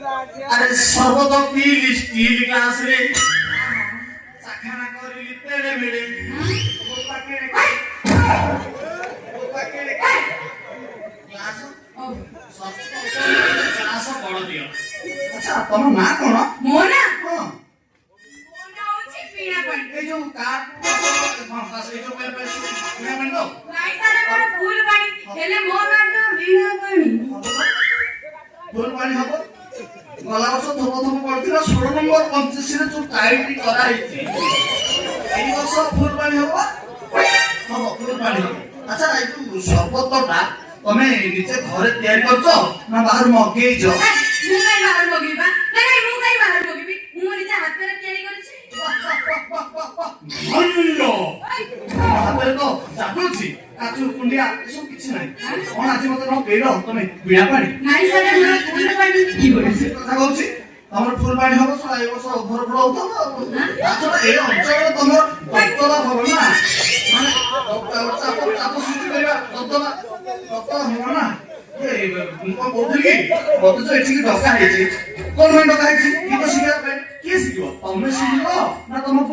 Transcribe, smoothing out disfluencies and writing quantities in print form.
अरे सर्वत steel glass रे चाखाना करिली तेरे मेरे बोपा केड़े ग्लास सब ग्लास बड़ दियो। अच्छा तम ना कोन मो ना हां मो ना होची पीणा पानी ए जो कार हां बस ए जो पे पीणा पानी दो नाइ सारे मोर फूल पानी हेले मो ना पीणा पानी फूल पानी हबो गला वर्ष थोप थोप पड़थिला 16 नंबर 25 रे जो टाइट करा हिची एई वर्ष फूल पानी हबो हबो फूल पानी हबो। अच्छा ए जो शरबतटा तमे निचे घरे तयार करछो ना बाहर मगेई जो मु काई बाहर मगीबा नाही मु काई बाहर मगीबी मु निजे हाथ में तयारी करछि हल्लो हाथे तो जादू छी काचू कुंडिया एसो किछि नाही कोन आज मते न पेरो तमे बिना पानी नाइ सारे मोर फूल पानी की बोलछि কথা কইছি আমার ফুল পানি হবো সব এই বছর ওভর ফ্লো হতো আসলে এই অঞ্চলে তোমার দত্তলা হবো না মানে চাপ চাপ সৃষ্টি করিবা দত্তলা হবো না এই কোন কইলি কি মতে তো এটি ডকা হইছে কোন হয় ডকা হইছে কি তো শিখিবা কি শিখিব তুমি শিখিব না তোমার